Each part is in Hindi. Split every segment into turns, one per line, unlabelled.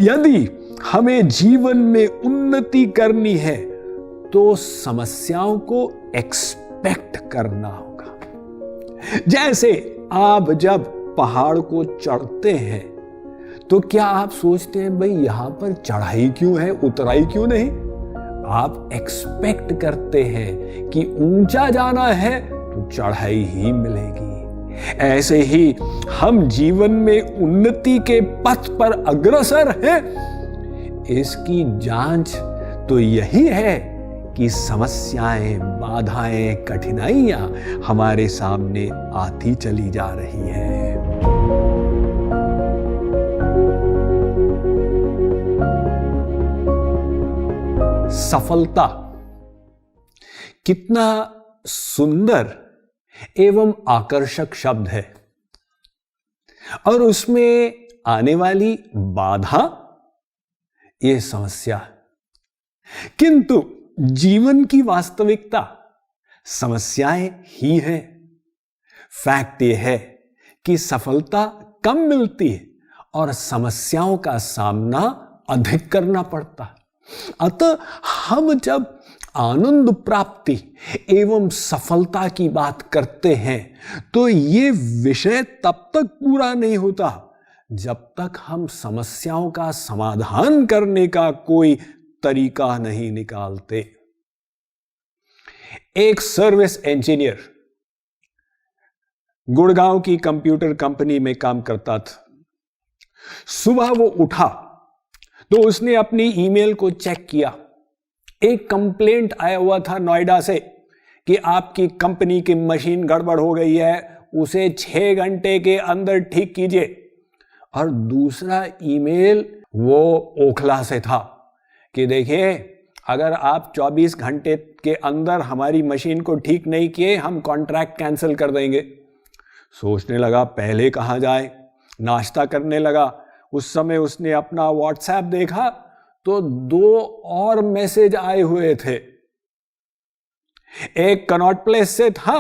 यदि हमें जीवन में उन्नति करनी है तो समस्याओं को एक्सपेक्ट करना होगा। जैसे आप जब पहाड़ को चढ़ते हैं तो क्या आप सोचते हैं भाई यहां पर चढ़ाई क्यों है, उतराई क्यों नहीं? आप एक्सपेक्ट करते हैं कि ऊंचा जाना है तो चढ़ाई ही मिलेगी। ऐसे ही हम जीवन में उन्नति के पथ पर अग्रसर हैं, इसकी जांच तो यही है कि समस्याएं, बाधाएं, कठिनाइयां हमारे सामने आती चली जा रही हैं। सफलता कितना सुंदर एवं आकर्षक शब्द है, और उसमें आने वाली बाधा ये समस्या। किंतु जीवन की वास्तविकता समस्याएं ही है। फैक्ट ये है कि सफलता कम मिलती है और समस्याओं का सामना अधिक करना पड़ता है। अतः हम जब आनंद प्राप्ति एवं सफलता की बात करते हैं तो ये विषय तब तक पूरा नहीं होता जब तक हम समस्याओं का समाधान करने का कोई तरीका नहीं निकालते। एक सर्विस इंजीनियर गुड़गांव की कंप्यूटर कंपनी में काम करता था। सुबह वो उठा तो उसने अपनी ईमेल को चेक किया। एक कंप्लेंट आया हुआ था नोएडा से कि आपकी कंपनी की मशीन गड़बड़ हो गई है, उसे 6 घंटे के अंदर ठीक कीजिए। और दूसरा ईमेल वो ओखला से था कि देखिए, अगर आप 24 घंटे के अंदर हमारी मशीन को ठीक नहीं किए, हम कॉन्ट्रैक्ट कैंसिल कर देंगे। सोचने लगा पहले कहाँ जाए, नाश्ता करने लगा। उस समय उसने अपना व्हाट्सएप देखा तो 2 और मैसेज आए हुए थे। एक कनॉट प्लेस से था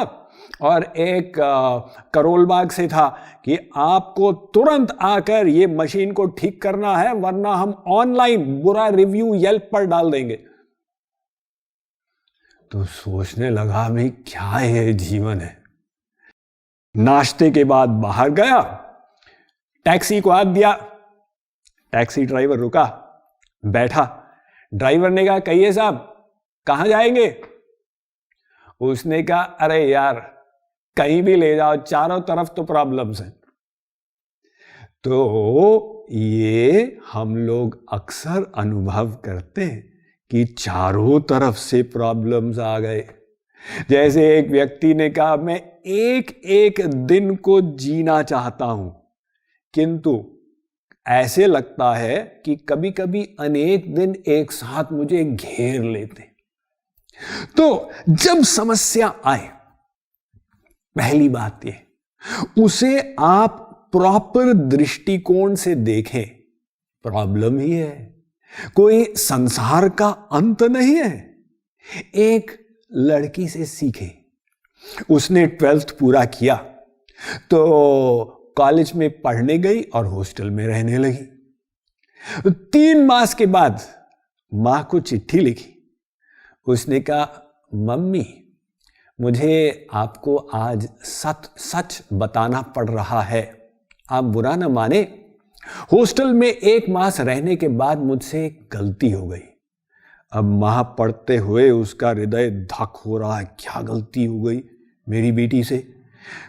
और एक करोल बाग से था कि आपको तुरंत आकर ये मशीन को ठीक करना है, वरना हम ऑनलाइन बुरा रिव्यू येल्प पर डाल देंगे। तो सोचने लगा भाई क्या ये जीवन है। नाश्ते के बाद बाहर गया, टैक्सी को हाथ दिया। टैक्सी ड्राइवर रुका, बैठा। ड्राइवर ने कहा कहिए साहब कहां जाएंगे? उसने कहा अरे यार कहीं भी ले जाओ, चारों तरफ तो प्रॉब्लम्स हैं। तो ये हम लोग अक्सर अनुभव करते हैं कि चारों तरफ से प्रॉब्लम्स आ गए। जैसे एक व्यक्ति ने कहा मैं एक एक दिन को जीना चाहता हूं, किंतु ऐसे लगता है कि कभी कभी अनेक दिन एक साथ मुझे घेर लेते। तो जब समस्या आए, पहली बात ये, उसे आप प्रॉपर दृष्टिकोण से देखें। प्रॉब्लम ही है, कोई संसार का अंत नहीं है। एक लड़की से सीखे, उसने 12th पूरा किया तो कॉलेज में पढ़ने गई और हॉस्टल में रहने लगी। 3 मास के बाद मां को चिट्ठी लिखी। उसने कहा मम्मी मुझे आपको आज सच बताना पड़ रहा है, आप बुरा ना माने। हॉस्टल में 1 मास रहने के बाद मुझसे एक गलती हो गई। अब मां पढ़ते हुए उसका हृदय धक हो रहा है, क्या गलती हो गई मेरी बेटी से।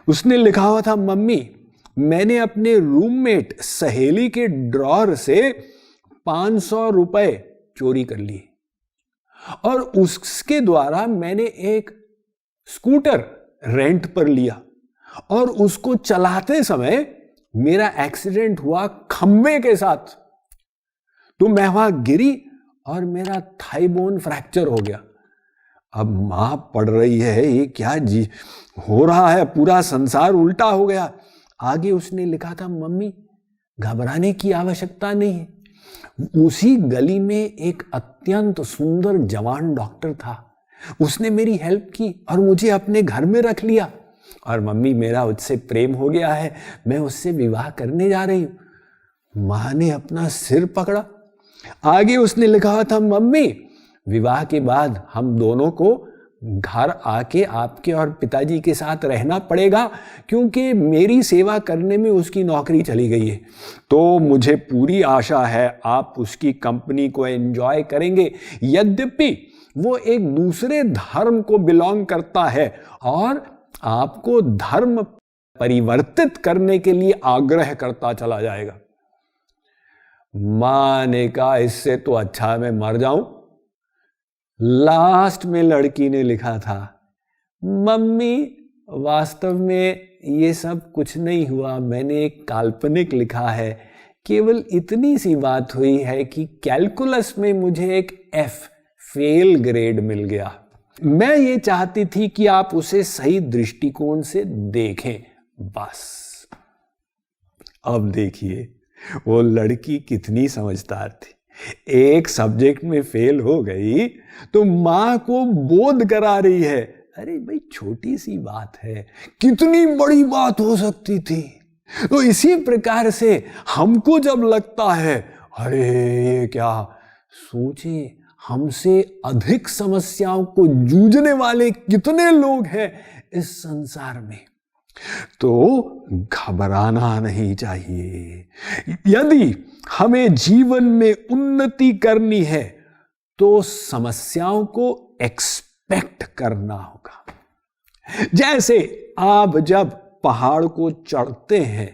उसने लिखा हुआ था मम्मी मैंने अपने रूममेट सहेली के ड्रॉर से 500 रुपए चोरी कर लिए और उसके द्वारा मैंने एक स्कूटर रेंट पर लिया और उसको चलाते समय मेरा एक्सीडेंट हुआ खंबे के साथ। तो मैं वहां गिरी और मेरा थाई बोन फ्रैक्चर हो गया। अब मां पढ़ रही है ये क्या हो रहा है, पूरा संसार उल्टा हो गया। आगे उसने लिखा था मम्मी घबराने की आवश्यकता नहीं है। उसी गली में एक अत्यंत सुंदर जवान डॉक्टर था, उसने मेरी हेल्प की और मुझे अपने घर में रख लिया। और मम्मी मेरा उससे प्रेम हो गया है, मैं उससे विवाह करने जा रही हूं। मां ने अपना सिर पकड़ा। आगे उसने लिखा था, मम्मी विवाह के बाद हम दोनों को घर आके आपके और पिताजी के साथ रहना पड़ेगा, क्योंकि मेरी सेवा करने में उसकी नौकरी चली गई है। तो मुझे पूरी आशा है आप उसकी कंपनी को एंजॉय करेंगे। यद्यपि वो एक दूसरे धर्म को बिलोंग करता है और आपको धर्म परिवर्तित करने के लिए आग्रह करता चला जाएगा। मां ने कहा, इससे तो अच्छा मैं मर जाऊं। लास्ट में लड़की ने लिखा था, मम्मी वास्तव में ये सब कुछ नहीं हुआ, मैंने एक काल्पनिक लिखा है। केवल इतनी सी बात हुई है कि कैलकुलस में मुझे एक F फेल ग्रेड मिल गया। मैं ये चाहती थी कि आप उसे सही दृष्टिकोण से देखें, बस। अब देखिए वो लड़की कितनी समझदार थी। एक सब्जेक्ट में फेल हो गई तो मां को बोध करा रही है, अरे भाई छोटी सी बात है, कितनी बड़ी बात हो सकती थी। तो इसी प्रकार से हमको जब लगता है अरे ये क्या, सोचिए हमसे अधिक समस्याओं को जूझने वाले कितने लोग हैं इस संसार में। तो घबराना नहीं चाहिए। यदि हमें जीवन में उन्नति करनी है तो समस्याओं को एक्सपेक्ट करना होगा। जैसे आप जब पहाड़ को चढ़ते हैं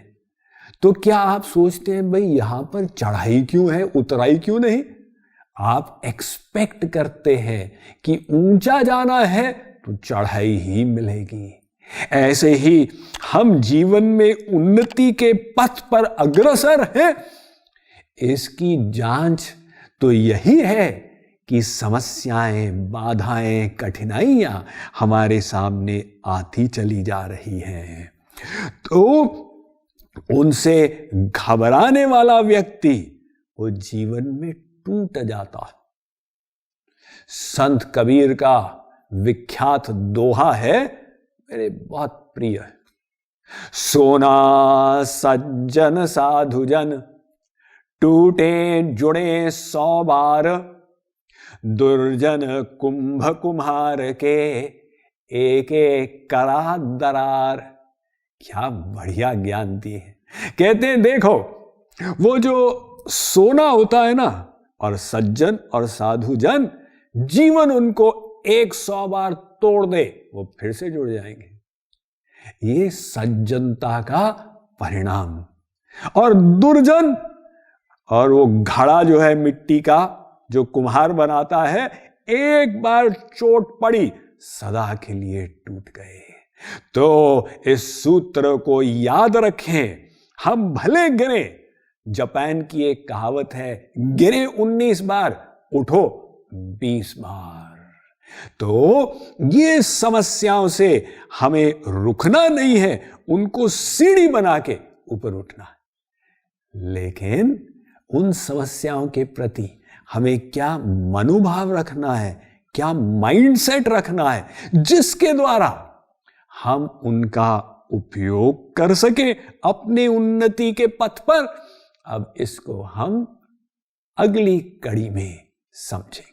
तो क्या आप सोचते हैं भाई यहां पर चढ़ाई क्यों है, उतराई क्यों नहीं? आप एक्सपेक्ट करते हैं कि ऊंचा जाना है तो चढ़ाई ही मिलेगी। ऐसे ही हम जीवन में उन्नति के पथ पर अग्रसर हैं, इसकी जांच तो यही है कि समस्याएं, बाधाएं, कठिनाइयां हमारे सामने आती चली जा रही हैं। तो उनसे घबराने वाला व्यक्ति वो जीवन में टूट जाता है। संत कबीर का विख्यात दोहा है, मेरे बहुत प्रिय है, सोना सज्जन साधुजन टूटे जुड़े 100 बार, दुर्जन कुंभ कुम्हार के एक एक करा दरार। क्या बढ़िया ज्ञान दी है। कहते हैं देखो वो जो सोना होता है ना, और सज्जन और साधुजन, जीवन उनको 100 बार तोड़ दे वो फिर से जुड़ जाएंगे। ये सज्जनता का परिणाम। और दुर्जन, और वो घड़ा जो है मिट्टी का जो कुम्हार बनाता है, एक बार चोट पड़ी सदा के लिए टूट गए। तो इस सूत्र को याद रखें, हम भले गिरे, जापान की एक कहावत है, गिरे 19 बार उठो 20 बार। तो ये समस्याओं से हमें रुकना नहीं है, उनको सीढ़ी बना के ऊपर उठना है। लेकिन उन समस्याओं के प्रति हमें क्या मनोभाव रखना है, क्या माइंडसेट रखना है, जिसके द्वारा हम उनका उपयोग कर सके अपनी उन्नति के पथ पर। अब इसको हम अगली कड़ी में समझेंगे।